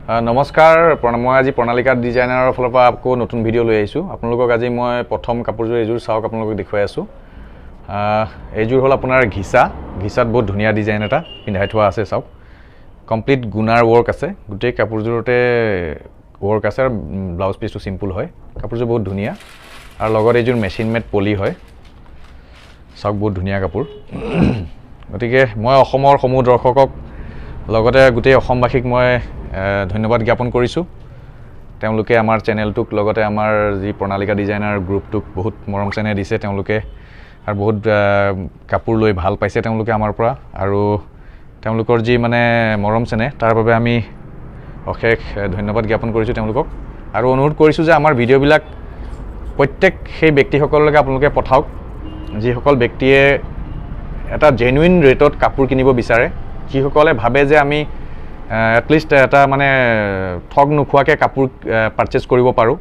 নমস্কাৰ মই আজি প্ৰণালিকা ডিজাইনাৰৰ ফালৰ পৰা আকৌ নতুন ভিডিঅ' লৈ আহিছোঁ আপোনালোকক আজি মই প্ৰথম কাপোৰযোৰ এইযোৰ চাওক আপোনালোকক দেখুৱাই আছোঁ এইযোৰ হ'ল আপোনাৰ ঘিচাত বহুত ধুনীয়া ডিজাইন এটা পিন্ধাই থোৱা আছে চাওক কমপ্লিট গুণাৰ ৱৰ্ক আছে গোটেই কাপোৰযোৰতে ৱৰ্ক আছে আৰু ব্লাউজ পিচটো চিম্পুল হয় কাপোৰযোৰ বহুত ধুনীয়া আৰু লগত এইযোৰ মেচিন মেড পলি হয় চাওক বহুত ধুনীয়া কাপোৰ গতিকে মই অসমৰ সমূহ দৰ্শকক লগতে গোটেই অসমবাসীক মই ধন্যবাদ জ্ঞাপন কৰিছোঁ তেওঁলোকে আমাৰ চেনেলটোক লগতে আমাৰ যি প্ৰণালিকা ডিজাইনাৰ গ্ৰুপটোক বহুত মৰম চেনেহ দিছে তেওঁলোকে আৰু বহুত কাপোৰ লৈ ভাল পাইছে তেওঁলোকে আমাৰ পৰা আৰু তেওঁলোকৰ যি মানে মৰম চেনেহ তাৰ বাবে আমি অশেষ ধন্যবাদ জ্ঞাপন কৰিছোঁ তেওঁলোকক আৰু অনুৰোধ কৰিছোঁ যে আমাৰ ভিডিঅ'বিলাক প্ৰত্যেক সেই ব্যক্তিসকললৈকে আপোনালোকে পঠাওক যিসকল ব্যক্তিয়ে এটা জেনুইন ৰেটত কাপোৰ কিনিব বিচাৰে যিসকলে ভাবে যে আমি এটলিষ্ট এটা মানে ঠগ নোখোৱাকৈ কাপোৰ পাৰচেজ কৰিব পাৰোঁ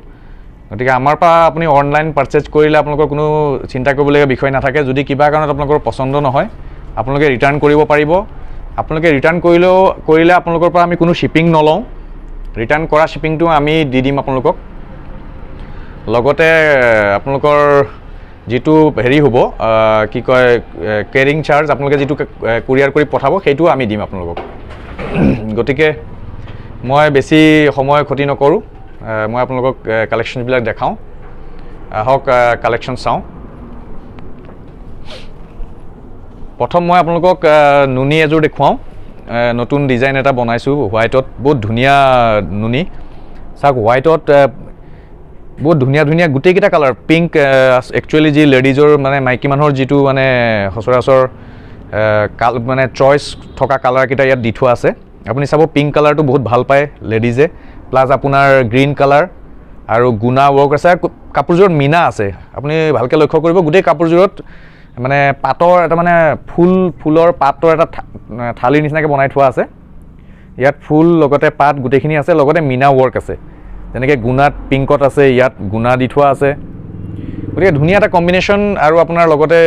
গতিকে আমাৰ পৰা আপুনি অনলাইন পাৰচেজ কৰিলে আপোনালোকৰ কোনো চিন্তা কৰিবলগীয়া বিষয় নাথাকে যদি কিবা কাৰণত আপোনালোকৰ পচন্দ নহয় আপোনালোকে ৰিটাৰ্ণ কৰিব পাৰিব আপোনালোকে ৰিটাৰ্ণ কৰিলে আপোনালোকৰ পৰা আমি কোনো শ্বিপিং নলওঁ ৰিটাৰ্ণ কৰা শ্বিপিংটো আমি দি দিম আপোনালোকক লগতে আপোনালোকৰ যিটো হেৰি হ'ব কি কয় কেৰিং চাৰ্জ আপোনালোকে যিটো কুৰিয়াৰ কৰি পঠাব সেইটোও আমি দিম আপোনালোকক গতিকে মই বেছি সময় ক্ষতি নকৰোঁ মই আপোনালোকক কালেকশ্যনবিলাক দেখাওঁ আহক কালেকশ্যন চাওঁ প্ৰথম মই আপোনালোকক নুনি এযোৰ দেখুৱাওঁ নতুন ডিজাইন এটা বনাইছোঁ হোৱাইটত বহুত ধুনীয়া নুনি চাওক হোৱাইটত বহুত ধুনীয়া ধুনীয়া গোটেইকেইটা কালাৰ পিংক একচুৱেলি যি লেডিজৰ মানে মাইকী মানুহৰ যিটো মানে সচৰাচৰ মানে চইচ থকা কালাৰকেইটা ইয়াত দি থোৱা আছে আপুনি চাব পিংক কালাৰটো বহুত ভাল পায় লেডিজে প্লাছ আপোনাৰ গ্ৰীণ কালাৰ আৰু গুণা ৱৰ্ক আছে কাপোৰযোৰত মিনা আছে আপুনি ভালকৈ লক্ষ্য কৰিব গোটেই কাপোৰযোৰত মানে পাতৰ এটা মানে ফুলৰ পাতৰ এটা থালিৰ নিচিনাকৈ বনাই থোৱা আছে ইয়াত ফুল লগতে পাত গোটেইখিনি আছে লগতে মিনা ৱৰ্ক আছে যেনেকৈ গুণাত পিংকত আছে ইয়াত গুণা দি থোৱা আছে গতিকে ধুনীয়া এটা কম্বিনেশ্যন আৰু আপোনাৰ লগতে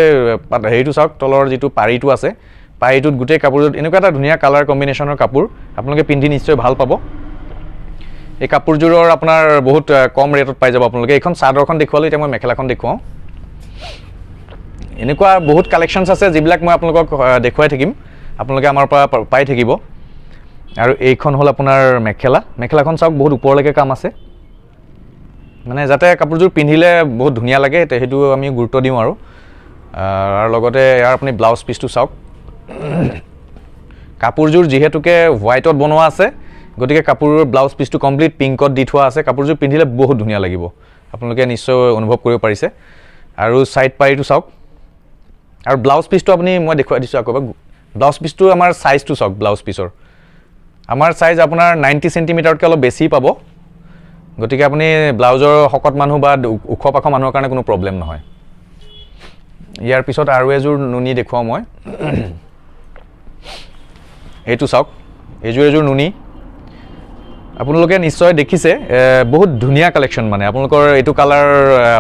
হেৰিটো চাওক তলৰ যিটো পাৰিটো আছে পাৰিটোত গোটেই কাপোৰযোৰত এনেকুৱা এটা ধুনীয়া কালাৰ কম্বিনেশ্যনৰ কাপোৰ আপোনালোকে পিন্ধি নিশ্চয় ভাল পাব এই কাপোৰযোৰৰ আপোনাৰ বহুত কম ৰেটত পাই যাব আপোনালোকে এইখন চাদৰখন দেখুৱালোঁ এতিয়া মই মেখেলাখন দেখুৱাওঁ এনেকুৱা বহুত কালেকশ্যনছ আছে যিবিলাক মই আপোনালোকক দেখুৱাই থাকিম আপোনালোকে আমাৰ পৰা পাই থাকিব আৰু এইখন হ'ল আপোনাৰ মেখেলাখন চাওক বহুত ওপৰলৈকে কাম আছে মানে যাতে কাপোৰযোৰ পিন্ধিলে বহুত ধুনীয়া লাগে সেইটো আমি গুৰুত্ব দিওঁ আৰু লগতে ইয়াৰ আপুনি ব্লাউজ পিচটো চাওক কাপোৰযোৰ যিহেতুকে হোৱাইটত বনোৱা আছে গতিকে কাপোৰৰ ব্লাউজ পিচটো কমপ্লিট পিংকত দি থোৱা আছে কাপোৰযোৰ পিন্ধিলে বহুত ধুনীয়া লাগিব আপোনালোকে নিশ্চয় অনুভৱ কৰিব পাৰিছে আৰু ছাইড পাৰিটো চাওক আৰু ব্লাউজ পিচটো আপুনি মই দেখুৱাই দিছোঁ আকৌ ব্লাউজ পিচটো আমাৰ চাইজটো চাওক ব্লাউজ পিচৰ আমাৰ চাইজ আপোনাৰ 90 চেণ্টিমিটাৰতকৈ অলপ বেছি পাব গতিকে আপুনি ব্লাউজৰ শকত মানুহ বা ওখ পাখ মানুহৰ কাৰণে কোনো প্ৰব্লেম নহয় ইয়াৰ পিছত আৰু এযোৰ নুনি দেখুৱাওঁ মই এইটো চাওক এযোৰ নুনি আপোনালোকে নিশ্চয় দেখিছে বহুত ধুনীয়া কালেকশ্যন মানে আপোনালোকৰ এইটো কালাৰ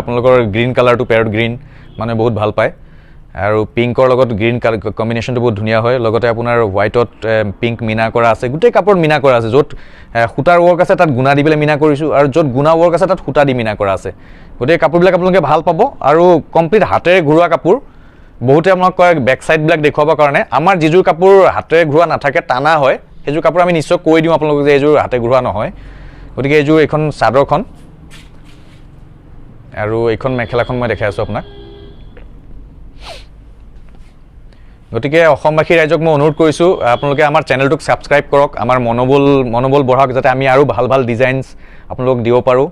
আপোনালোকৰ গ্ৰীণ কালাৰটো পেৰট গ্ৰীণ মানে বহুত ভাল পায় আৰু পিংকৰ লগত গ্ৰীণ কম্বিনেশ্যনটো বহুত ধুনীয়া হয় লগতে আপোনাৰ হোৱাইটত পিংক মিনা কৰা আছে গোটেই কাপোৰত মিনা কৰা আছে য'ত সূতাৰ ৱৰ্ক আছে তাত গুণা দি পেলাই মিনা কৰিছোঁ আৰু য'ত গুণা ৱৰ্ক আছে তাত সূতা দি মিনা কৰা আছে গোটেই কাপোৰবিলাক আপোনালোকে ভাল পাব আৰু কমপ্লিট হাতেৰে ঘূৰোৱা কাপোৰ বহুতে আপোনাক কয় বেক চাইডবিলাক দেখুৱাবৰ কাৰণে আমাৰ যিযোৰ কাপোৰ হাতেৰে ঘূৰোৱা নাথাকে টানা হয় সেইযোৰ কাপোৰ আমি নিশ্চয় কৈ দিওঁ আপোনালোকক যে এইযোৰ হাতে ঘূৰোৱা নহয় গতিকে এইখন চাদৰখন আৰু এইখন মেখেলাখন মই দেখাই আছোঁ আপোনাক গতিকে অসমবাসী ৰাইজক মই অনুৰোধ কৰিছোঁ আপোনালোকে আমাৰ চেনেলটোক ছাবস্ক্ৰাইব কৰক আমাৰ মনোবল বঢ়াওক যাতে আমি আৰু ভাল ভাল ডিজাইনছ আপোনালোকক দিব পাৰোঁ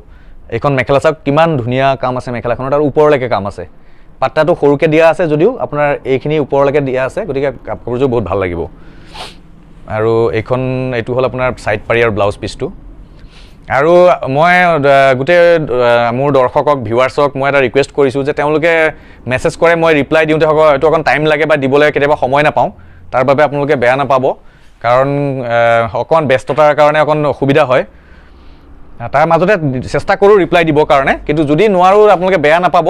এইখন মেখেলা চাওক কিমান ধুনীয়া কাম আছে মেখেলাখনত আৰু ওপৰলৈকে কাম আছে পাত্তাটো সৰুকৈ দিয়া আছে যদিও আপোনাৰ এইখিনি ওপৰলৈকে দিয়া আছে গতিকে কাপোৰযোৰ বহুত ভাল লাগিব আৰু এইটো হ'ল আপোনাৰ ছাইড পাৰি আৰু ব্লাউজ পিচটো আৰু মই গোটেই মোৰ দৰ্শকক ভিউৱাৰ্ছক মই এটা ৰিকুৱেষ্ট কৰিছোঁ যে তেওঁলোকে মেছেজ কৰে মই ৰিপ্লাই দিওঁতে হয়তো অকণ টাইম লাগে বা দিবলৈ কেতিয়াবা সময় নাপাওঁ তাৰ বাবে আপোনালোকে বেয়া নাপাব কাৰণ অকণ ব্যস্ততাৰ কাৰণে অকণ অসুবিধা হয় তাৰ মাজতে চেষ্টা কৰোঁ ৰিপ্লাই দিবৰ কাৰণে কিন্তু যদি নোৱাৰোঁ আপোনালোকে বেয়া নাপাব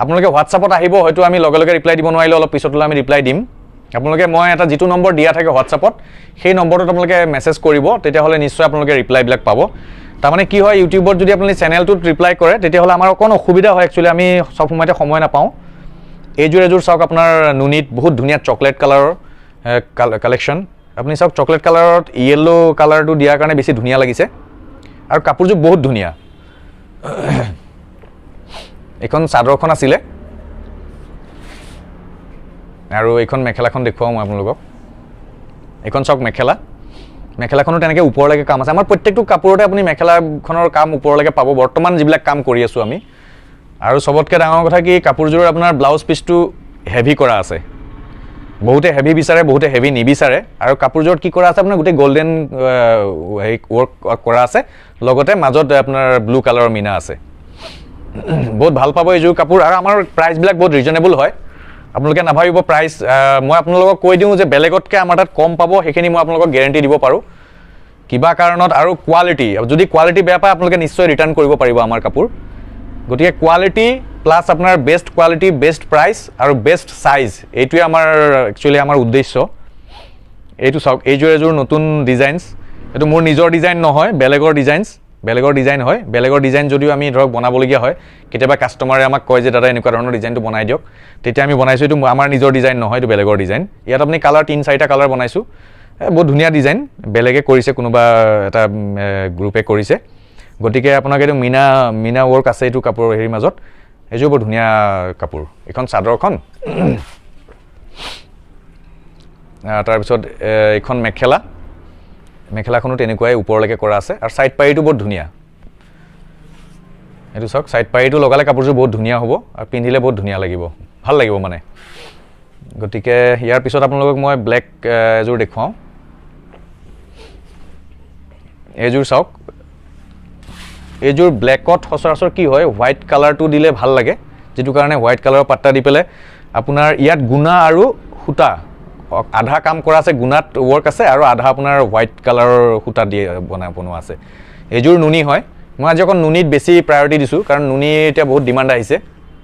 আপোনালোকে হোৱাটছআপত আহিব হয়তো আমি লগে লগে ৰিপ্লাই দিব নোৱাৰিলে অলপ পিছত আমি ৰিপ্লাই দিম আপোনালোকে মই এটা যিটো নম্বৰ দিয়া থাকে হোৱাটছআপত সেই নম্বৰটোত আপোনালোকে মেছেজ কৰিব, তেতিয়াহ'লে নিশ্চয় আপোনালোকে ৰিপ্লাইবিলাক পাব। তাৰমানে কি হয়, ইউটিউবত যদি আপুনি চেনেলটোত ৰিপ্লাই কৰে তেতিয়াহ'লে আমাৰ অকণ অসুবিধা হয়, একচুৱেলি আমি চব সময়তে সময় নাপাওঁ। এইযোৰ চাওক আপোনাৰ নুনীত বহুত ধুনীয়া চকলেট কালাৰৰ কালেকশ্যন। আপুনি চাওক চকলেট কালাৰত য়েল্ল' কালাৰটো দিয়াৰ কাৰণে বেছি ধুনীয়া লাগিছে আৰু কাপোৰযোৰ বহুত ধুনীয়া। এইখন চাদৰখন আছিলে আৰু এইখন মেখেলাখন দেখুৱাওঁ মই আপোনালোকক। এইখন চাওক মেখেলাখনো তেনেকৈ ওপৰলৈকে কাম আছে। আমাৰ প্ৰত্যেকটো কাপোৰতে আপুনি মেখেলাখনৰ কাম ওপৰলৈকে পাব, বৰ্তমান যিবিলাক কাম কৰি আছোঁ আমি। আৰু চবতকৈ ডাঙৰ কথা কি, কাপোৰযোৰৰ আপোনাৰ ব্লাউজ পিচটো হেভি কৰা আছে। বহুতে হেভি বিচাৰে, বহুতে হেভি নিবিচাৰে। আৰু কাপোৰযোৰত কি কৰা আছে, আপোনাৰ গোটেই গল্ডেন হেৰি ৱৰ্ক কৰা আছে, লগতে মাজত আপোনাৰ ব্লু কালাৰৰ মিনা আছে। বহুত ভাল পাব এইযোৰ কাপোৰ। আৰু আমাৰ প্ৰাইচবিলাক বহুত ৰিজনেবল হয়, আপোনালোকে নাভাবিব প্ৰাইচ। মই আপোনালোকক কৈ দিওঁ যে বেলেগতকৈ আমাৰ তাত কম পাব, সেইখিনি মই আপোনালোকক গেৰেণ্টি দিব পাৰোঁ কিবা কাৰণত। আৰু কোৱালিটি, যদি কোৱালিটি বেয়া পায় আপোনালোকে নিশ্চয় ৰিটাৰ্ণ কৰিব পাৰিব আমাৰ কাপোৰ। গতিকে কোৱালিটি প্লাছ আপোনাৰ বেষ্ট কোৱালিটি, বেষ্ট প্ৰাইচ আৰু বেষ্ট চাইজ, এইটোৱে আমাৰ একচুৱেলি আমাৰ উদ্দেশ্য। এইটো চাওক, এইযোৰ নতুন ডিজাইনছ। এইটো মোৰ নিজৰ ডিজাইন নহয়, বেলেগৰ ডিজাইন হয়। বেলেগৰ ডিজাইন যদিও আমি ধৰক বনাবলগীয়া হয়, কেতিয়াবা কাষ্টমাৰে আমাক কয় যে দাদা এনেকুৱা ধৰণৰ ডিজাইনটো বনাই দিয়ক, তেতিয়া আমি বনাইছোঁ। এইটো আমাৰ নিজৰ ডিজাইন নহয়, এইটো বেলেগৰ ডিজাইন। ইয়াত আপুনি কালাৰ 3-4টা কালাৰ বনাইছোঁ। বহুত ধুনীয়া ডিজাইন, বেলেগে কৰিছে, কোনোবা এটা গ্ৰুপে কৰিছে। গতিকে আপোনাক এইটো মিনা ৱৰ্ক আছে এইটো কাপোৰ হেৰিৰ মাজত। এইযোৰ বৰ ধুনীয়া কাপোৰ। এইখন চাদৰখন, তাৰপিছত এইখন মেখেলাখনো তেনেকুৱাই ওপৰলৈকে কৰা আছে। আৰু ছাইড পাৰিটো বহুত ধুনীয়া। এইটো চাওক, ছাইড পাৰিটো লগালে কাপোৰযোৰ বহুত ধুনীয়া হ'ব আৰু পিন্ধিলে বহুত ধুনীয়া লাগিব, ভাল লাগিব মানে। গতিকে ইয়াৰ পিছত আপোনালোকক মই ব্লেক এযোৰ দেখুৱাওঁ। এইযোৰ চাওক, এইযোৰ ব্লেকত সচৰাচৰ কি হয়, হোৱাইট কালাৰটো দিলে ভাল লাগে, যিটো কাৰণে হোৱাইট কালাৰৰ পাত্তা দি পেলাই আপোনাৰ ইয়াত গুণা আৰু সূতা আধা কাম কৰা আছে, গুণাত ৱৰ্ক আছে আৰু আধা আপোনাৰ হোৱাইট কালাৰৰ সূতা দিয়ে বনোৱা আছে। এইযোৰ নুনী হয়। মই আজি অকণ নুনীত বেছি প্ৰায়ৰিটি দিছোঁ, কাৰণ নুনী এতিয়া বহুত ডিমাণ্ড আহিছে,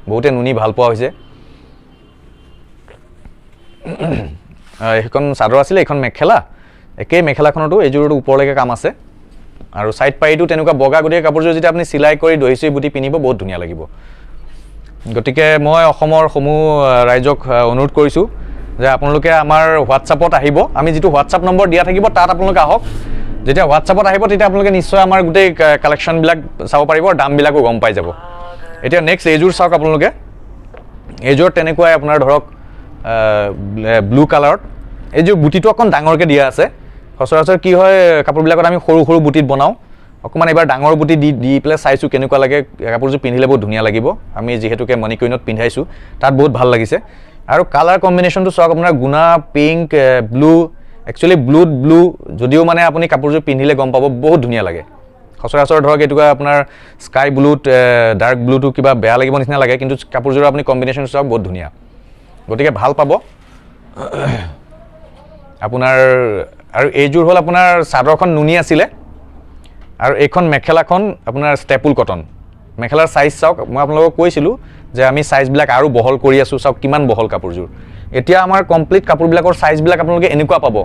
বহুতে নুনী ভাল পোৱা হৈছে। সেইখন চাদৰ আছিলে, এইখন মেখেলা। একেই মেখেলাখনতো এইযোৰটো ওপৰলৈকে কাম আছে আৰু ছাইড পাৰিটো তেনেকুৱা বগা। গোটেই কাপোৰযোৰ যেতিয়া আপুনি চিলাই কৰি দহি চহি বুটি পিন্ধিব বহুত ধুনীয়া লাগিব। গতিকে মই অসমৰ সমূহ ৰাইজক অনুৰোধ কৰিছোঁ যে আপোনালোকে আমাৰ হোৱাটছআপত আহিব। আমি যিটো হোৱাটছআপ নম্বৰ দিয়া থাকিব তাত আপোনালোকে আহক। যেতিয়া হোৱাটছআপত আহিব তেতিয়া আপোনালোকে নিশ্চয় আমাৰ গোটেই কালেকশ্যনবিলাক চাব পাৰিব আৰু দামবিলাকো গম পাই যাব। এতিয়া নেক্সট এইযোৰ চাওক আপোনালোকে। এইযোৰ তেনেকুৱাই আপোনাৰ ধৰক ব্লু কালাৰত। এইযোৰ বুটিটো অকণ ডাঙৰকৈ দিয়া আছে। সচৰাচৰ কি হয়, কাপোৰবিলাকত আমি সৰু সৰু বুটিত বনাওঁ, অকণমান এইবাৰ ডাঙৰ বুটি দি পেলাই চাইছোঁ কেনেকুৱা লাগে। কাপোৰযোৰ পিন্ধিলে বহুত ধুনীয়া লাগিব। আমি যিহেতুকে মণিকুইনত পিন্ধাইছোঁ, তাত বহুত ভাল লাগিছে। আৰু কালাৰ কম্বিনেশ্যনটো চাওক, আপোনাৰ গুণা, পিংক, ব্লু। একচুৱেলি ব্লু যদিও মানে আপুনি কাপোৰযোৰ পিন্ধিলে গম পাব বহুত ধুনীয়া লাগে। সচৰাচৰ ধৰক এইটো আপোনাৰ স্কাই ব্লুত ডাৰ্ক ব্লুটো কিবা বেয়া লাগিব নিচিনা লাগে, কিন্তু কাপোৰযোৰৰ আপুনি কম্বিনেশ্যনটো চাওক বহুত ধুনীয়া। গতিকে ভাল পাব আপোনাৰ। আৰু এইযোৰ হ'ল আপোনাৰ চাদৰখন নুনী আছিলে আৰু এইখন মেখেলাখন আপোনাৰ ষ্টেপুল কটন। মেখেলাৰ চাইজ চাওক, মই আপোনালোকক কৈছিলোঁ যে আমি চাইজবিলাক আৰু বহল কৰি আছোঁ। চাওক কিমান বহল কাপোৰযোৰ। এতিয়া আমাৰ কমপ্লিট কাপোৰবিলাকৰ চাইজবিলাক আপোনালোকে এনেকুৱা পাব,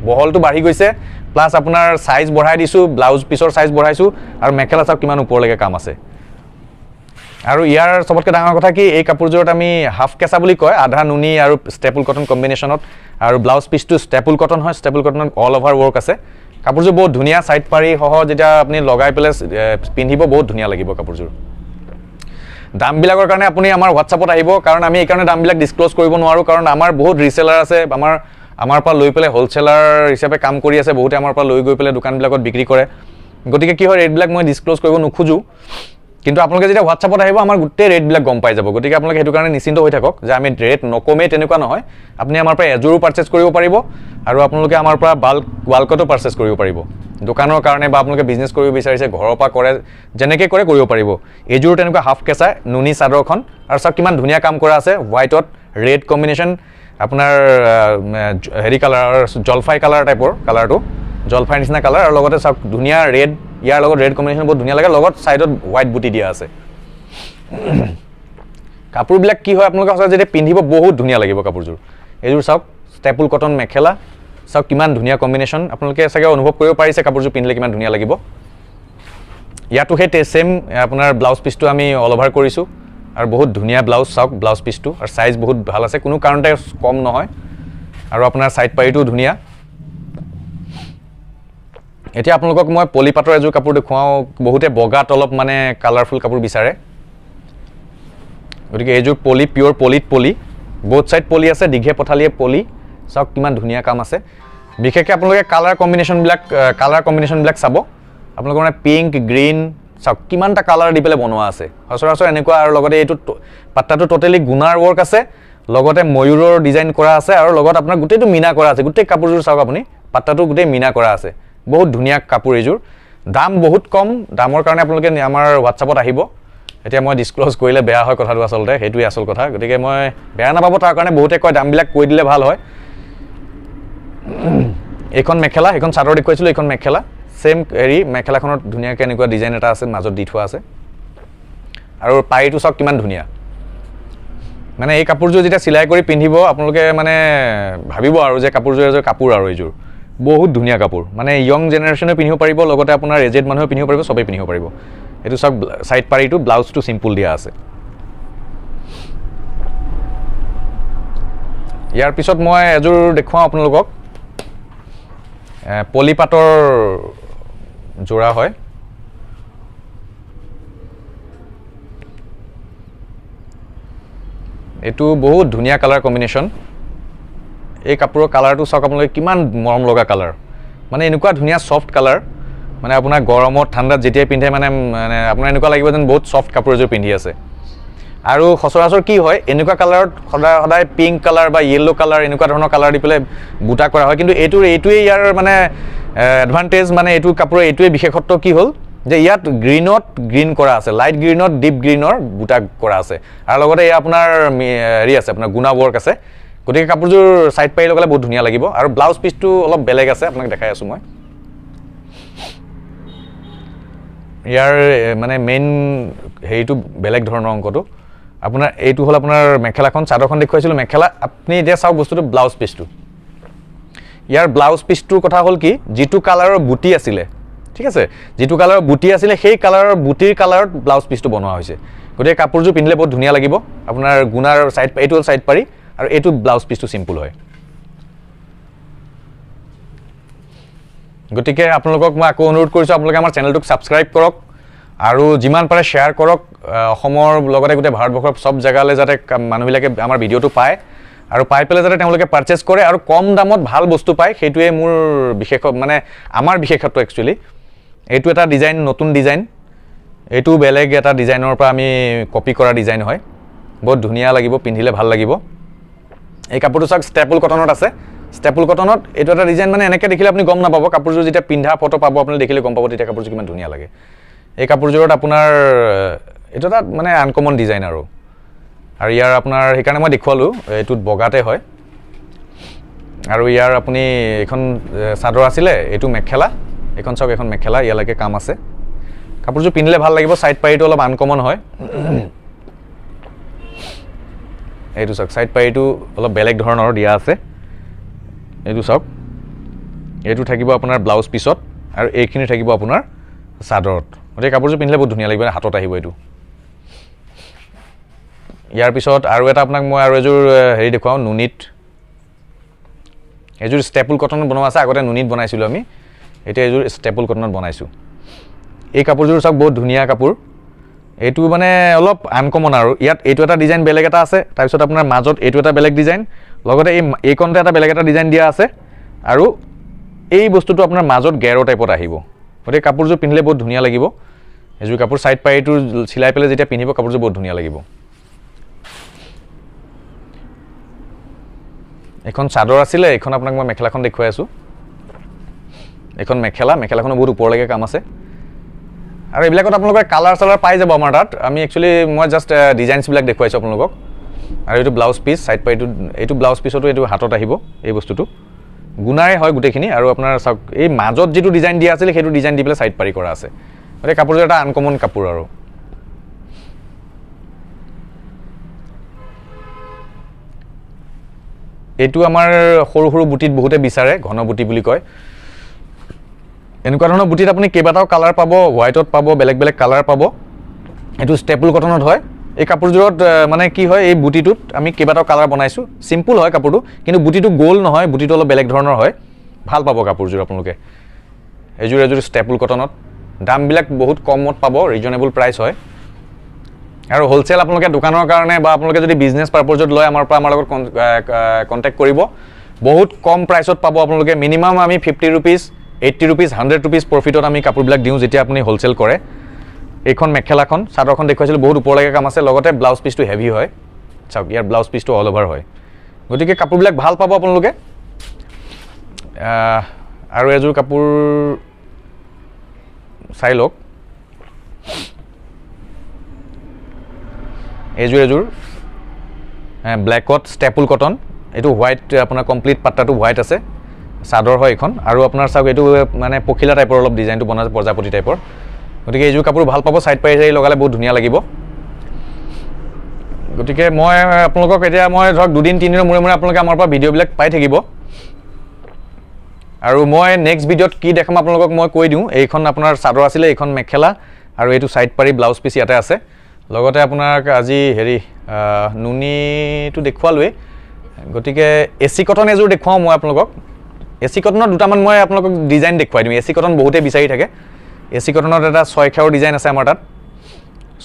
বহলটো বাঢ়ি গৈছে, প্লাছ আপোনাৰ চাইজ বঢ়াই দিছোঁ, ব্লাউজ পিচৰ চাইজ বঢ়াইছোঁ, আৰু মেখেলা চাওক কিমান ওপৰলৈকে কাম আছে। আৰু ইয়াৰ চবতকৈ ডাঙৰ কথা কি, এই কাপোৰযোৰত আমি হাফ কেঁচা বুলি কয়, আধা নুনী আৰু ষ্টেপুল কটন কম্বিনেশ্যনত। আৰু ব্লাউজ পিচটো ষ্টেপুল কটন হয়, ষ্টেপুল কটনত অল অভাৰ ৱৰ্ক আছে। কাপোৰযোৰ বহুত ধুনীয়া, ছাইড পাৰি সহ যেতিয়া আপুনি লগাই পেলাই পিন্ধিব বহুত ধুনীয়া লাগিব কাপোৰযোৰ। দামবিলাকৰ কাৰণে আপুনি আমাৰ হোৱাটছআপত আহিব, কাৰণ আমি এইকাৰণে দামবিলাক ডিছক্ল'জ কৰিব নোৱাৰোঁ, কাৰণ আমাৰ বহুত ৰিচেলাৰ আছে, আমাৰ পৰা লৈ পেলাই হ'লচেলাৰ হিচাপে কাম কৰি আছে, বহুতে আমাৰ পৰা লৈ গৈ পেলাই দোকানবিলাকত বিক্ৰী কৰে। গতিকে কি হয়, ৰেটবিলাক মই ডিছক্ল'জ কৰিব নোখোজোঁ, কিন্তু আপোনালোকে যেতিয়া হোৱাটছআপত আহিব আমাৰ গোটেই ৰেটবিলাক গম পাই যাব। গতিকে আপোনালোকে সেইটো কাৰণে নিশ্চিন্ত হৈ থাকক যে আমি ৰেট নকমেই তেনেকুৱা নহয়। আপুনি আমাৰ পৰা এযোৰো পাৰ্চেছ কৰিব পাৰিব আৰু আপোনালোকে আমাৰ পৰা বাল্কতো পাৰ্চেছ কৰিব পাৰিব। দোকানৰ কাৰণে বা আপোনালোকে বিজনেছ কৰিব বিচাৰিছে, ঘৰৰ পৰা কৰে, যেনেকৈ কৰে কৰিব পাৰিব। এইযোৰ তেনেকুৱা হাফ কেঁচা নুনী চাদৰখন, আৰু চাওক কিমান ধুনীয়া কাম কৰা আছে, হোৱাইটত ৰেড কম্বিনেশ্যন, আপোনাৰ হেৰি কালাৰ, জলফাই কালাৰ টাইপৰ কালাৰটো, জলফাই নিচিনা কালাৰ, আৰু লগতে চাওক ধুনীয়া ৰেড, ইয়াৰ লগত ৰেড কম্বিনেশ্যন বহুত ধুনীয়া লাগে, লগত ছাইডত হোৱাইট বুটি দিয়া আছে। কাপোৰবিলাক কি হয় আপোনালোকে সঁচাকৈ যেতিয়া পিন্ধিব বহুত ধুনীয়া লাগিব কাপোৰযোৰ। এইযোৰ চাওক ষ্টেপুল কটন মেখেলা চাওক কিমান ধুনীয়া কম্বিনেশ্যন আপোনালোকে চাগে অনুভৱ কৰিব পাৰিছে কাপোৰযোৰ পিন্ধিলে কিমান ধুনীয়া লাগিব ইয়াতো সেই সেম আপোনাৰ ব্লাউজ পিচটো আমি অল অভাৰ কৰিছোঁ আৰু বহুত ধুনীয়া ব্লাউজ চাওক ব্লাউজ পিচটো আৰু সাইজ বহুত ভাল আছে কোনো কাৰণতে কম নহয় আৰু আপোনাৰ সাইড পাৰিটো ধুনীয়া এতিয়া আপোনালোকক মই পলিপাটৰ এযোৰ কাপোৰ দেখুৱাও বহুতে বগাত অলপ মানে কালাৰফুল কাপোৰ বিচাৰে গতিকে এইযোৰ পলি পিওৰ পলিত পলি বোথ সাইড পলি আছে দীঘে পঠালিয়ে পলি চাওক কিমান ধুনীয়া কাম আছে বিশেষকৈ আপোনালোকে কালাৰ কম্বিনেশ্যনবিলাক চাব আপোনালোকৰ মানে পিংক গ্ৰীণ চাওক কিমানটা কালাৰ দি পেলাই বনোৱা আছে সচৰাচৰ এনেকুৱা আৰু লগতে এইটো পাট্টাটো টোটেলি গুণাৰ ৱৰ্ক আছে লগতে ময়ূৰৰ ডিজাইন কৰা আছে আৰু লগত আপোনাৰ গোটেইটো মিনা কৰা আছে গোটেই কাপোৰযোৰ চাওক আপুনি পাট্টাটো গোটেই মিনা কৰা আছে বহুত ধুনীয়া কাপোৰ এইযোৰ দাম বহুত কম দামৰ কাৰণে আপোনালোকে আমাৰ হোৱাটছআপত আহিব এতিয়া মই ডিসক্লোজ কৰিলে বেয়া হয় কথাটো আসলতে হেতুই আসল কথা গতিকে মই বেয়া নাপাব তাৰ কাৰণে বহুতে কয় দামবিলাক কৈ দিলে ভাল হয় এখন মেখেলা এখন চাদৰ দেখুৱাইছিল এখন মেখেলা সেম হেৰি মেখেলাখনত ধুনীয়াকৈ এনেকুৱা ডিজাইন এটা আছে মাজত দি থোৱা আছে আৰু পাইটো চাওক কিমান ধুনীয়া মানে এই কাপোৰযোৰ যেতিয়া চিলাই কৰি পিন্ধিব আপোনালোকে মানে ভাবিব আৰু যে কাপোৰযোৰ এযোৰ কাপোৰ আৰু এইযোৰ বহুত ধুনীয়া কাপোৰ মানে ইয়ং জেনেৰেশ্যনে পিন্ধিব পাৰিব লগতে আপোনাৰ এজেড মানুহে পিন্ধিব পাৰিব সবেই পিন্ধিব পাৰিব এইটো চাওক সাইড পাৰিটো ব্লাউজটো সিম্পল দিয়া আছে ইয়াৰ পিছত মই এযোৰ দেখুৱাও আপোনালোকক পলিপাটৰ জোৰা হয় এইটো বহুত ধুনীয়া কালাৰ কম্বিনেশ্যন এই কাপোৰৰ কালাৰটো চাওক আপোনালোকে কিমান মৰম লগা কালাৰ মানে এনেকুৱা ধুনীয়া সফট কালাৰ মানে আপোনাৰ গৰমত ঠাণ্ডাত যেতিয়াই পিন্ধে মানে আপোনাৰ এনেকুৱা লাগিব যেন বহুত সফট কাপোৰ এযোৰ পিন্ধি আছে আৰু সচৰাচৰ কি হয় এনেকুৱা কালাৰত সদায় পিংক কালাৰ বা য়েলো কালাৰ এনেকুৱা ধৰণৰ কালাৰ দি পেলাই বুটা কৰা হয় কিন্তু এইটোৱে ইয়াৰ মানে এডভান্টেজ মানে এইটো কাপোৰৰ এইটোৱে বিশেষত্ব কি হ'ল যে ইয়াত গ্ৰীণ কৰা আছে লাইট গ্ৰীণত ডিপ গ্ৰীণৰ বুটা কৰা আছে আৰু লগতে এয়া আপোনাৰ হেৰি আছে আপোনাৰ গুণা ৱৰ্ক আছে গতিকে কাপোৰযোৰ সাইড পাৰি লগালে বহুত ধুনীয়া লাগিব আৰু ব্লাউজ পিচটো অলপ বেলেগ আছে আপোনাক দেখাই আছোঁ মই ইয়াৰ মানে মেইন হেৰিটো বেলেগ ধৰণৰ অংকটো আপোনাৰ এইটো হ'ল আপোনাৰ মেখেলাখন চাদৰখন দেখুৱাইছিলোঁ মেখেলা আপুনি এতিয়া চাওক বস্তুটো ব্লাউজ পিচটো ইয়াৰ ব্লাউজ পিচটোৰ কথা হ'ল কি যিটো কালাৰৰ বুটি আছিলে ঠিক আছে যিটো কালাৰৰ বুটি আছিলে সেই কালাৰৰ বুটিৰ কালাৰত ব্লাউজ পিচটো বনোৱা হৈছে গতিকে কাপোৰযোৰ পিন্ধিলে বহুত ধুনীয়া লাগিব আপোনাৰ গুণাৰ সাইড এইটো হ'ল সাইড পাৰি আৰু এইটো ব্লাউজ পিচটো সিম্পল হয় গতিকে আপোনালোকক মই আকৌ অনুৰোধ কৰিছোঁ আপোনালোকে আমাৰ চেনেলটোক ছাবস্ক্ৰাইব কৰক আৰু যিমান পাৰে শ্বেয়াৰ কৰক অসমৰ লগতে গোটেই ভাৰতবৰ্ষৰ সব জেগালৈ যাতে মানুহবিলাকে আমাৰ ভিডিঅ'টো পায় আৰু পাই পেলাই যাতে তেওঁলোকে পাৰচেজ কৰে আৰু কম দামত ভাল বস্তু পায় সেইটোৱে মোৰ বিশেষ মানে আমাৰ বিশেষত্ব একচুৱেলি এইটো এটা ডিজাইন নতুন ডিজাইন এইটো বেলেগ এটা ডিজাইনৰ পৰা আমি কপি কৰা ডিজাইন হয় বহুত ধুনীয়া লাগিব পিন্ধিলে ভাল লাগিব এই কাপোৰটো চাওক ষ্টেপুল কটনত আছে ষ্টেপুল কটনত এইটো এটা ডিজাইন মানে এনেকৈ দেখিলে আপুনি গম নাপাব কাপোৰযোৰ যেতিয়া পিন্ধা ফটো পাব আপুনি দেখিলে গম পাব তেতিয়া কাপোৰযোৰ কিমান ধুনীয়া লাগে এই কাপোৰযোৰত আপোনাৰ এইটো এটা মানে আনকমন ডিজাইন আৰু ইয়াৰ আপোনাৰ সেইকাৰণে মই দেখুৱালোঁ এইটোত বগাতে হয় আৰু ইয়াৰ আপুনি এখন চাদৰ আছিলে এইটো মেখেলা এখন চাওক এখন মেখেলা ইয়ালৈকে কাম আছে কাপোৰযোৰ পিন্ধিলে ভাল লাগিব সাইড পাৰিটো অলপ আনকমন হয় এইটো চাওক সাইড পাৰিটো অলপ বেলেগ ধৰণৰ দিয়া আছে এইটো চাওক এইটো থাকিব আপোনাৰ ব্লাউজ পিছত আৰু এইখিনি থাকিব আপোনাৰ চাদৰত গতিকে কাপোৰযোৰ পিন্ধিলে বহুত ধুনীয়া লাগিব হাতত আহিব এইটো ইয়াৰ পিছত আৰু এটা আপোনাক মই আৰু এযোৰ হেৰি দেখুৱাওঁ নুনিত এইযোৰ ষ্টেপুল কটনত বনোৱা আছে আগতে নুনিত বনাইছিলোঁ আমি এতিয়া এইযোৰ ষ্টেপুল কটনত বনাইছোঁ এই কাপোৰযোৰ চাওক বহুত ধুনীয়া কাপোৰ এইটো মানে অলপ আনকমন আৰু ইয়াত এইটো এটা ডিজাইন বেলেগ এটা আছে তাৰপিছত আপোনাৰ মাজত এইটো এটা বেলেগ ডিজাইন লগতে এইকণতে এটা বেলেগ এটা ডিজাইন দিয়া আছে আৰু এই বস্তুটো আপোনাৰ মাজত গেৰো টাইপত আহিব গতিকে কাপোৰযোৰ পিন্ধিলে বহুত ধুনীয়া লাগিব এইযোৰ কাপোৰ সাইড পাৰিটো চিলাই পেলাই যেতিয়া পিন্ধিব কাপোৰযোৰ বহুত ধুনীয়া লাগিব এখন চাদৰ আছিলে এইখন আপোনাক মই মেখেলাখন দেখুৱাই আছোঁ এইখন মেখেলাখনো বহুত ওপৰলৈকে কাম আছে আৰু এইবিলাকত আপোনালোকে কালাৰ পাই যাব আমাৰ তাত আমি একচুৱেলি মই জাষ্ট ডিজাইনছবিলাক দেখুৱাইছোঁ আপোনালোকক আৰু এইটো ব্লাউজ পিচ সাইড পাৰিটো এইটো ব্লাউজ পিছতো এইটো হাতত আহিব এই বস্তুটো গুণাৰে হয় গোটেইখিনি আৰু আপোনাৰ চাওক এই মাজত যিটো ডিজাইন দিয়া আছিলে সেইটো ডিজাইন দি পেলাই সাইড পাৰি কৰা আছে গতিকে কাপোৰযোৰ এটা আনকমন কাপোৰ আৰু এইটো আমাৰ সৰু সৰু বুটিত বহুতে বিচাৰে, ঘন বুটি বুলি কয়। এনেকুৱা ধৰণৰ বুটিত আপুনি কেইবাটাও কালাৰ পাব, হোৱাইটত পাব, বেলেগ বেলেগ কালাৰ পাব। এইটো ষ্টেপল কটনত হয়। এই কাপোৰযোৰত মানে কি হয়, এই বুটিটোত আমি কেইবাটাও কালাৰ বনাইছোঁ। চিম্পুল হয় কাপোৰটো, কিন্তু বুটিটো গোল নহয়, বুটিটো অলপ বেলেগ ধৰণৰ হয়। ভাল পাব কাপোৰযোৰ আপোনালোকে। এযোৰ ষ্টেপল কটনত দামবিলাক বহুত কমত পাব, ৰিজনেবল প্ৰাইচ হয়। আৰু হোলচেল আপোনালোকে দোকানৰ কাৰণে বা আপোনালোকে যদি বিজনেছ পাৰপজত লয় আমাৰ লগত কণ্টেক্ট কৰিব। বহুত কম প্ৰাইচত পাব আপোনালোকে। মিনিমাম আমি 50 ৰুপিজ, 80 ৰুপিজ, 100 ৰুপিজ প্ৰফিটত আমি কাপোৰবিলাক দিওঁ যেতিয়া আপুনি হোলচেল কৰে। এইখন মেখেলাখন, চাদৰখন দেখুৱাইছিলোঁ, বহুত ওপৰলৈকে কাম আছে, লগতে ব্লাউজ পিচটো হেভি হয়। চাওক, ইয়াৰ ব্লাউজ পিচটো অল অভাৰ হয়। গতিকে কাপোৰবিলাক ভাল পাব আপোনালোকে। আৰু এযোৰ কাপোৰ চাই লওক। এযোৰ ব্লেকত ষ্টেপল কটন। এইটো হোৱাইট, আপোনাৰ কমপ্লিট পাত্তাটো হোৱাইট আছে, চাদৰ হয় এইখন। আৰু আপোনাৰ চাওক, এইটো মানে পখিলা টাইপৰ অলপ ডিজাইনটো বনাই, প্ৰজাপতি টাইপৰ। গতিকে এইযোৰ কাপোৰ ভাল পাব, ছাইড পাৰি লগালে বহুত ধুনীয়া লাগিব। গতিকে মই আপোনালোকক এতিয়া মই ধৰক 2-3 দিনৰ মূৰে মূৰে আপোনালোকে আমাৰ পৰা ভিডিঅ'বিলাক পাই থাকিব। আৰু মই নেক্সট ভিডিঅ'ত কি দেখাম আপোনালোকক মই কৈ দিওঁ। এইখন আপোনাৰ চাদৰ আছিলে, এইখন মেখেলা, আৰু এইটো ছাইড পাৰি ব্লাউজ পিচ ইয়াতে আছে। লগতে আপোনাক আজি নুনীটো দেখুৱালোৱেই। গতিকে AC কটন এযোৰ দেখুৱাওঁ মই আপোনালোকক। AC কটনৰ দুটামান মই আপোনালোকক ডিজাইন দেখুৱাই দিওঁ। AC কটন বহুতে বিচাৰি থাকে। AC কটনত এটা 6 খেৰৰ ডিজাইন আছে আমাৰ তাত।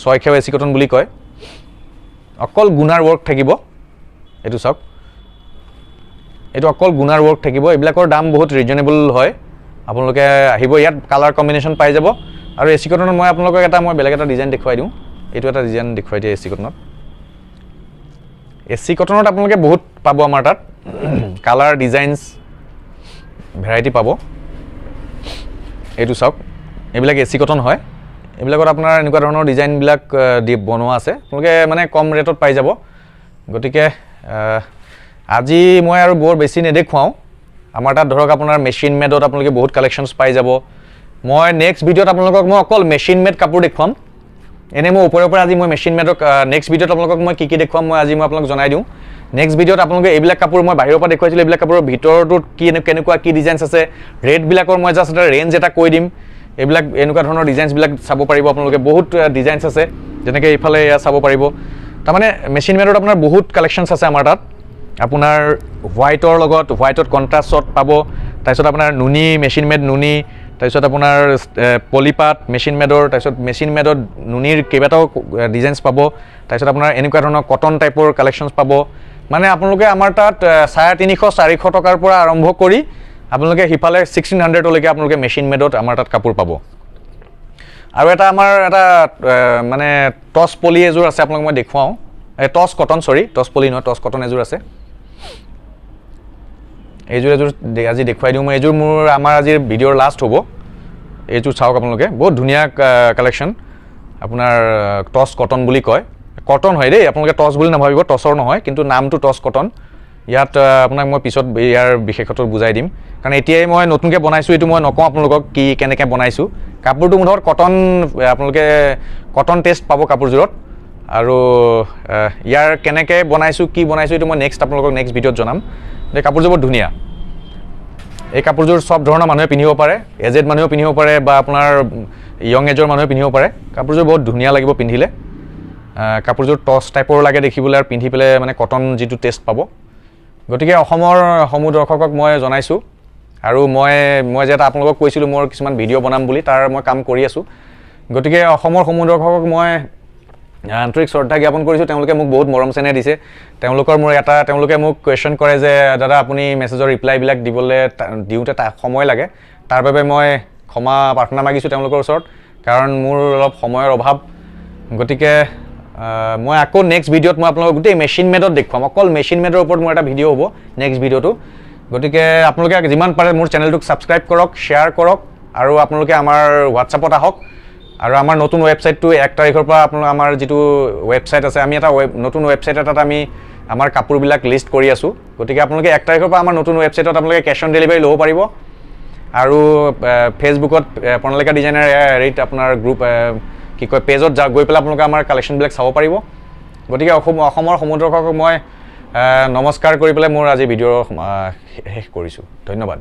6 খেৰ AC কটন বুলি কয়। অকল গুণাৰ ৱৰ্ক থাকিব। এইটো চাওক, এইটো অকল গুণাৰ ৱৰ্ক থাকিব। এইবিলাকৰ দাম বহুত ৰিজনেবল হয়। আপোনালোকে আহিব, ইয়াত কালাৰ কম্বিনেশ্যন পাই যাব। আৰু AC কটনত মই আপোনালোকক মই বেলেগ এটা ডিজাইন দেখুৱাই দিওঁ। এইটো এটা ডিজাইন দেখুৱাই দিয়ে AC কটনত। AC কটনত আপোনালোকে বহুত পাব আমাৰ তাত, কালাৰ, ডিজাইনছ, ভেৰাইটি পাব। এইটো চাওক, এইবিলাক AC কটন হয়। এইবিলাকত আপোনাৰ এনেকুৱা ধৰণৰ ডিজাইনবিলাক বনোৱা আছে। আপোনালোকে মানে কম ৰেটত পাই যাব। গতিকে আজি মই আৰু বৰ বেছি নেদেখুৱাওঁ। আমাৰ তাত ধৰক আপোনাৰ মেচিন মেডত আপোনালোকে বহুত কালেকশ্যনছ পাই যাব। মই নেক্সট ভিডিঅ'ত আপোনালোকক মই অকল মেচিন মেড কাপোৰ দেখুৱাম। এনেই মই ওপৰে আজি মই মেচিন মেডক নেক্সট ভিডিঅ'ত আপোনালোকক মই কি দেখুৱাম মই আপোনালোকক জনাই দিওঁ। নেক্সট ভিডিঅ'ত আপোনালোকে এইবিলাক কাপোৰ মই বাহিৰৰ পৰা দেখুৱাইছিলোঁ, এইবিলাক কাপোৰৰ ভিতৰটোত কেনেকুৱা কি ডিজাইনছ আছে, ৰেটবিলাকৰ মই জাষ্ট এটা ৰেঞ্জ এটা কৈ দিম। এইবিলাক এনেকুৱা ধৰণৰ ডিজাইনছবিলাক চাব পাৰিব আপোনালোকে। বহুত ডিজাইনছ আছে, যেনেকৈ এইফালে এয়া চাব পাৰিব। তাৰমানে মেচিন মেডত আপোনাৰ বহুত কালেকশ্যনছ আছে আমাৰ তাত। আপোনাৰ হোৱাইটৰ লগত, হোৱাইটত কণ্ট্ৰাষ্টত পাব। তাৰপিছত আপোনাৰ নুনী, মেচিন মেড নুনী, তাৰপিছত আপোনাৰ পলিপাত মেচিন মেডৰ, তাৰপিছত মেচিন মেডত নুনীৰ কেইবাটাও ডিজাইনছ পাব। তাৰপিছত আপোনাৰ এনেকুৱা ধৰণৰ কটন টাইপৰ কালেকশ্যনছ পাব। মানে আপোনালোকে আমাৰ তাত 350-400 টকাৰ পৰা আৰম্ভ কৰি আপোনালোকে সিফালে 1600লৈকে আপোনালোকে মেচিন মেডত আমাৰ তাত কাপোৰ পাব। আৰু আমাৰ এটা মানে টচ পলি এযোৰ আছে, আপোনালোক মই দেখুৱাওঁ। টচ কটন, টচ পলি নহয়, টচ কটন এযোৰ আছে। এইযোৰ আজি দেখুৱাই দিওঁ মই। এইযোৰ আমাৰ আজিৰ ভিডিঅ'ৰ লাষ্ট হ'ব। এইযোৰ চাওক আপোনালোকে, বহুত ধুনীয়া কালেকশ্যন। আপোনাৰ টচ কটন বুলি কয়। কটন হয় দেই, আপোনালোকে টচ বুলি নাভাবিব, টচৰ নহয়, কিন্তু নামটো টচ কটন। ইয়াত আপোনাক মই পিছত ইয়াৰ বিশেষত্ব বুজাই দিম। কাৰণ এতিয়াই মই নতুনকৈ বনাইছোঁ, এইটো মই নকওঁ আপোনালোকক কেনেকৈ বনাইছোঁ। কাপোৰটো মুঠত কটন, আপোনালোকে কটন টেষ্ট পাব কাপোৰযোৰত। আৰু ইয়াৰ কেনেকৈ বনাইছোঁ, কি বনাইছোঁ, এইটো মই আপোনালোকক নেক্সট ভিডিঅ'ত জনাম। এই কাপোৰযোৰ বহুত ধুনীয়া। এই কাপোৰযোৰ চব ধৰণৰ মানুহে পিন্ধিব পাৰে, এজেড মানুহেও পিন্ধিব পাৰে বা আপোনাৰ য়ং এজৰ মানুহে পিন্ধিব পাৰে। কাপোৰযোৰ বহুত ধুনীয়া লাগিব পিন্ধিলে। কাপোৰযোৰ টচ টাইপৰ লাগে দেখিবলৈ, আৰু পিন্ধি পেলাই মানে কটন যিটো টেষ্ট পাব। গতিকে অসমৰ সমূহ দৰ্শকক মই জনাইছোঁ। আৰু মই যে আপোনালোকক কৈছিলোঁ মোৰ কিছুমান ভিডিঅ' বনাম বুলি, তাৰ মই কাম কৰি আছোঁ। গতিকে অসমৰ সমূহ দৰ্শকক মই আন্তৰিক শ্ৰদ্ধা জ্ঞাপন কৰিছোঁ। তেওঁলোকে মোক বহুত মৰম চেনেহ দিছে। তেওঁলোকে মোক কুৱেশ্যন কৰে যে দাদা আপুনি মেছেজৰ ৰিপ্লাইবিলাক দিওঁতে সময় লাগে। তাৰ বাবে মই ক্ষমা প্ৰাৰ্থনা মাগিছোঁ তেওঁলোকৰ ওচৰত, কাৰণ মোৰ অলপ সময়ৰ অভাৱ। গতিকে মই আকৌ নেক্সট ভিডিঅ'ত মই আপোনালোকক গোটেই মেচিন মেডত দেখুৱাম। অকল মেচিন মেডৰ ওপৰত মোৰ এটা ভিডিঅ' হ'ব নেক্সট ভিডিঅ'টো। গতিকে আপোনালোকে যিমান পাৰে মোৰ চেনেলটোক ছাবস্ক্ৰাইব কৰক, শ্বেয়াৰ কৰক, আৰু আপোনালোকে আমাৰ হোৱাটছআপত আহক। আৰু আমাৰ নতুন ৱেবছাইটটো 1 তাৰিখৰ পৰা আমাৰ যিটো ৱেবছাইট আছে, আমি এটা নতুন ৱেবছাইট এটাত আমি আমাৰ কাপোৰবিলাক লিষ্ট কৰি আছোঁ। গতিকে আপোনালোকে 1 তাৰিখৰ পৰা আমাৰ নতুন ৱেবছাইটত আপোনালোকে কেছ অন ডেলিভাৰী ল'ব পাৰিব। আৰু ফেচবুকত প্ৰণালিকা ডিজাইনাৰ হেৰিত আপোনাৰ গ্ৰুপ পেজত গৈ পেলাই আপোনালোকে আমাৰ কালেকশ্যনবিলাক চাব পাৰিব। গতিকে অসমৰ সমূহ দৰ্শকক মই নমস্কাৰ কৰি পেলাই মোৰ আজি ভিডিঅ' শেষ কৰিছোঁ ধন্যবাদ